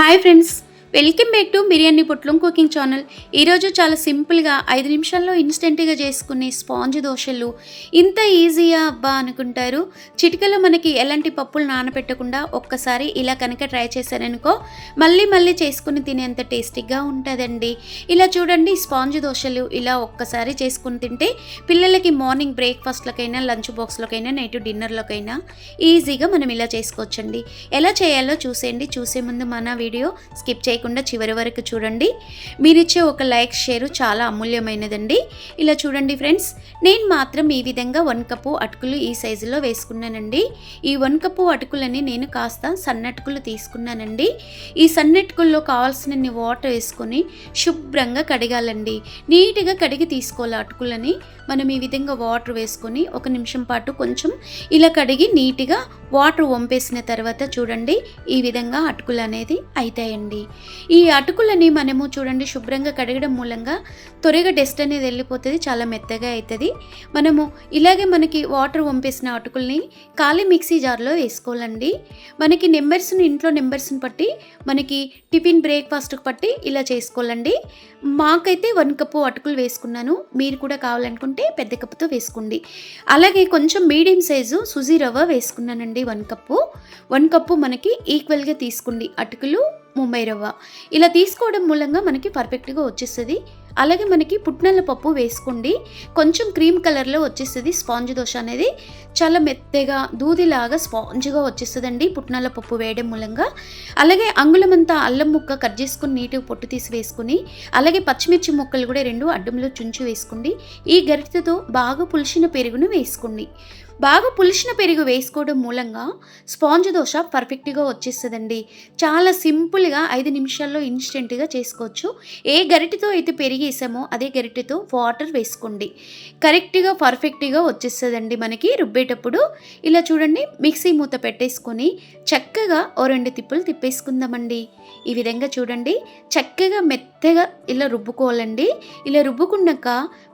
Hi friends, welcome back to biryani పొట్లం cooking channel. ఈరోజు చాలా సింపుల్గా 5 నిమిషాల్లో ఇన్స్టెంట్గా చేసుకునే స్పాంజ్ దోశలు. ఇంత ఈజీయా అబ్బా అనుకుంటారు. చిటికలో మనకి ఎలాంటి పప్పులు నానబెట్టకుండా ఒక్కసారి ఇలా కనుక ట్రై చేశారనుకో మళ్ళీ మళ్ళీ చేసుకుని తినేంత టేస్టీగా ఉంటుందండి. ఇలా చూడండి, స్పాంజ్ దోశలు ఇలా ఒక్కసారి చేసుకుని తింటే పిల్లలకి మార్నింగ్ బ్రేక్ఫాస్ట్లకైనా, లంచ్ బాక్స్లోకైనా, నైట్ డిన్నర్లోకైనా ఈజీగా మనం ఇలా చేసుకోవచ్చండి. ఎలా చేయాలో చూసేయండి. చూసే ముందు మన వీడియో స్కిప్ చేయకుండా చివరి వరకు చూడండి. మీరిచ్చే ఒక లైక్, షేరు చాలా అమూల్యమైనదండి. ఇలా చూడండి ఫ్రెండ్స్, నేను మాత్రం ఈ విధంగా 1 కప్పు అటుకులు ఈ సైజులో వేసుకున్నానండి. ఈ 1 కప్పు అటుకులని నేను కాస్త సన్నటుకులు తీసుకున్నానండి. ఈ సన్నటుకుల్లో కావాల్సిన వాటర్ వేసుకొని శుభ్రంగా కడగాలండి. నీట్గా కడిగి తీసుకోవాలి అటుకులని. మనం ఈ విధంగా వాటర్ వేసుకొని 1 నిమిషం పాటు కొంచెం ఇలా కడిగి నీట్గా వాటర్ వంపేసిన తర్వాత చూడండి ఈ విధంగా అటుకులు అనేది అవుతాయండి. ఈ అటుకులని మనము చూడండి శుభ్రంగా కడగడం మూలంగా త్వరగా డస్ట్ అనేది వెళ్ళిపోతుంది, చాలా మెత్తగా అవుతుంది. మనము ఇలాగే మనకి వాటర్ వంపేసిన అటుకుల్ని ఖాళీ మిక్సీ జార్లో వేసుకోవాలండి. మనకి ఇంట్లో నెంబర్స్ని బట్టి మనకి టిఫిన్ బ్రేక్ఫాస్ట్కి బట్టి ఇలా చేసుకోవాలండి. మాకైతే 1 కప్పు అటుకులు వేసుకున్నాను. మీరు కూడా కావాలనుకుంటే పెద్ద కప్పుతో వేసుకోండి. అలాగే కొంచెం మీడియం సైజు సుజీ రవ్వ వేసుకున్నానండి. 1 కప్పు మనకి ఈక్వల్గా తీసుకోండి అటుకులు, ముంబై రవ్వ. ఇలా తీసుకోవడం మూలంగా మనకి పర్ఫెక్ట్గా వచ్చేస్తుంది. అలాగే మనకి పుట్నాల పప్పు వేసుకోండి. కొంచెం క్రీమ్ కలర్లో వచ్చేస్తుంది. స్పాంజ్ దోశ అనేది చాలా మెత్తగా దూదిలాగా స్పాంజ్గా వచ్చేస్తుందండి పుట్నాల పప్పు వేయడం మూలంగా. అలాగే అంగుళమంతా అల్లం ముక్క కట్ చేసుకుని నీట్గా పొట్టు తీసి వేసుకుని, అలాగే పచ్చిమిర్చి ముక్కలు కూడా 2 అడ్డంలో చుంచి వేసుకోండి. ఈ గరిటెతో బాగా పులిసిన పెరుగును వేసుకోండి. బాగా పులిసిన పెరుగు వేసుకోవడం మూలంగా స్పాంజ్ దోశ పర్ఫెక్ట్గా వచ్చేస్తుందండి. చాలా సింపుల్గా 5 నిమిషాల్లో ఇన్స్టెంట్గా చేసుకోవచ్చు. ఏ గరిటెతో అయితే పెరిగేసామో అదే గరిటెతో వాటర్ వేసుకోండి. కరెక్ట్గా పర్ఫెక్ట్గా వచ్చేస్తుందండి మనకి రుబ్బేటప్పుడు. ఇలా చూడండి, మిక్సీ మూత పెట్టేసుకొని చక్కగా 2 తిప్పులు తిప్పేసుకుందామండి. ఈ విధంగా చూడండి చక్కగా మెత్తగా ఇలా రుబ్బుకోవాలండి. ఇలా రుబ్బుకున్నాక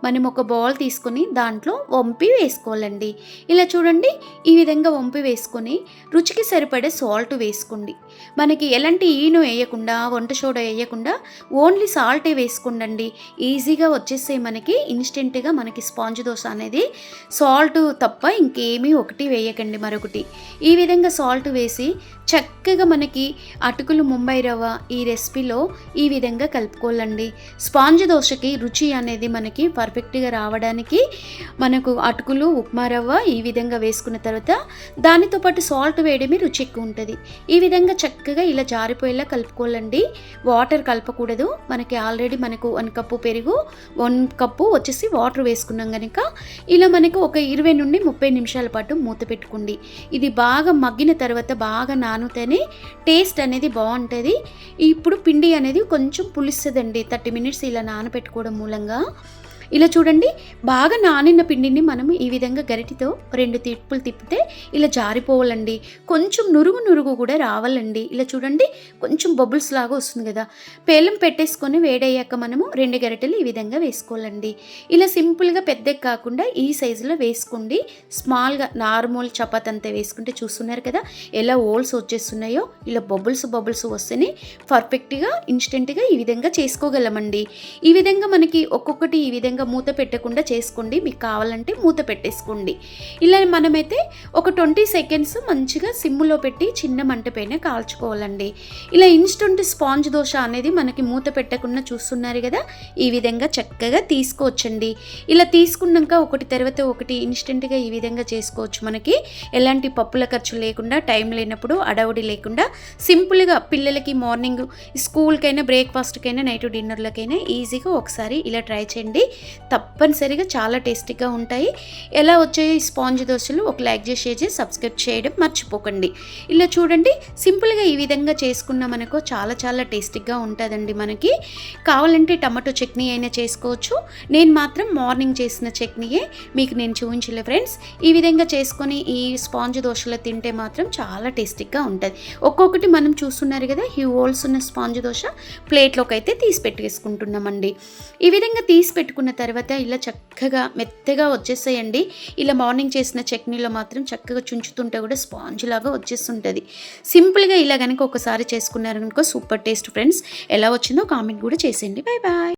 మనం ఒక బౌల్ తీసుకొని దాంట్లో వంపి వేసుకోవాలండి. ఇలా చూడండి ఈ విధంగా వంపి వేసుకొని రుచికి సరిపడే సాల్ట్ వేసుకోండి. మనకి ఎలాంటి ఈనో వేయకుండా, వంట సోడా వేయకుండా ఓన్లీ సాల్టే వేసుకోండి. ఈజీగా వచ్చేసే మనకి ఇన్స్టెంట్గా మనకి స్పాంజ్ దోశ అనేది. సాల్ట్ తప్ప ఇంకేమీ ఒకటి వేయకండి మరొకటి. ఈ విధంగా సాల్ట్ వేసి చక్కగా మనకి అటుకులు, ముంబై రవ్వ ఈ రెసిపీలో ఈ విధంగా కలుపుకోవాలండి. స్పాంజ్ దోశకి రుచి అనేది మనకి పర్ఫెక్ట్గా రావడానికి మనకు అటుకులు, ఉప్మా రవ్వ ఈ విధంగా వేసుకున్న తర్వాత దానితో పాటు సాల్ట్ వేయడమే రుచి ఎక్కువ ఉంటుంది. ఈ విధంగా చక్కగా ఇలా జారిపోయేలా కలుపుకోవాలండి. వాటర్ కలపకూడదు. మనకి ఆల్రెడీ మనకు 1 కప్పు పెరుగు, 1 కప్పు వచ్చేసి వాటర్ వేసుకున్నాం కనుక ఇలా మనకు ఒక 20 నుండి 30 నిమిషాల పాటు మూత పెట్టుకోండి. ఇది బాగా మగ్గిన తర్వాత బాగా నానుతేనే టేస్ట్ అనేది బాగుంటుంది. ఇప్పుడు పిండి అనేది కొంచెం పులుస్తుందండి. 30 మినిట్స్ ఇలా నానబెట్టుకోవడం మూలంగా. ఇలా చూడండి బాగా నానిన పిండిని మనము ఈ విధంగా గరిటితో 2 తిప్పులు తిప్పితే ఇలా జారిపోవాలండి. కొంచెం నురుగు కూడా రావాలండి. ఇలా చూడండి కొంచెం బబుల్స్ లాగా వస్తుంది కదా. పేలం పెట్టేసుకొని వేడయ్యాక మనము 2 గరిటెలు ఈ విధంగా వేసుకోవాలండి. ఇలా సింపుల్గా పెద్దగా కాకుండా ఈ సైజులో వేసుకోండి. స్మాల్గా నార్మల్ చపాతీ అంతా వేసుకుంటే చూస్తున్నారు కదా ఎలా హోల్స్ వచ్చేస్తున్నాయో. ఇలా బబుల్స్ వస్తేనే పర్ఫెక్ట్గా ఇన్స్టెంట్గా ఈ విధంగా చేసుకోగలమండి. ఈ విధంగా మనకి ఒక్కొక్కటి ఈ విధంగా మూత పెట్టకుండా చేసుకోండి. మీకు కావాలంటే మూత పెట్టేసుకోండి. ఇలా మనమైతే ఒక 20 సెకండ్స్ మంచిగా సిమ్లో పెట్టి చిన్న మంట పైన కాల్చుకోవాలండి. ఇలా ఇన్స్టెంట్ స్పాంజ్ దోశ అనేది మనకి మూత పెట్టకుండా చూస్తున్నారు కదా ఈ విధంగా చక్కగా తీసుకోవచ్చండి. ఇలా తీసుకున్నాక ఒకటి తర్వాత ఒకటి ఇన్స్టెంట్గా ఈ విధంగా చేసుకోవచ్చు. మనకి ఎలాంటి పప్పుల ఖర్చు లేకుండా, టైం లేనప్పుడు అడవుడి లేకుండా సింపుల్గా పిల్లలకి మార్నింగ్ స్కూల్కైనా, బ్రేక్ఫాస్ట్కైనా, నైట్ డిన్నర్లకైనా ఈజీగా ఒకసారి ఇలా ట్రై చేయండి. తప్పనిసరిగా చాలా టేస్టీగా ఉంటాయి. ఎలా వచ్చాయో ఈ స్పాంజ్ దోశలు ఒక లైక్ చేసి, షేర్ చేసి, సబ్స్క్రైబ్ చేయడం మర్చిపోకండి. ఇలా చూడండి సింపుల్గా ఈ విధంగా చేసుకున్న మనకు చాలా టేస్టీగా ఉంటుందండి. మనకి కావాలంటే టమాటో చట్నీ అయినా చేసుకోవచ్చు. నేను మాత్రం మార్నింగ్ చేసిన చట్నీయే మీకు నేను చూపించలే ఫ్రెండ్స్. ఈ విధంగా చేసుకొని ఈ స్పాంజ్ దోశలు తింటే మాత్రం చాలా టేస్టీగా ఉంటుంది. ఒక్కొక్కటి మనం చూస్తున్నారు కదా ఈ హోల్స్ ఉన్న స్పాంజ్ దోశ ప్లేట్లోకి అయితే తీసి పెట్టేసుకుంటున్నామండి. ఈ విధంగా తీసి పెట్టుకున్న తర్వాత ఇలా చక్కగా మెత్తగా వచ్చేసాయండి. ఇలా మార్నింగ్ చేసిన చట్నీలో మాత్రం చక్కగా చుంచుతుంటే కూడా స్పాంజ్ లాగా వచ్చేస్తుంటుంది. సింపుల్గా ఇలా కనుక ఒకసారి చేసుకున్నారనుకో సూపర్ టేస్ట్ ఫ్రెండ్స్. ఎలా వచ్చిందో కామెంట్ కూడా చేసేయండి. Bye bye.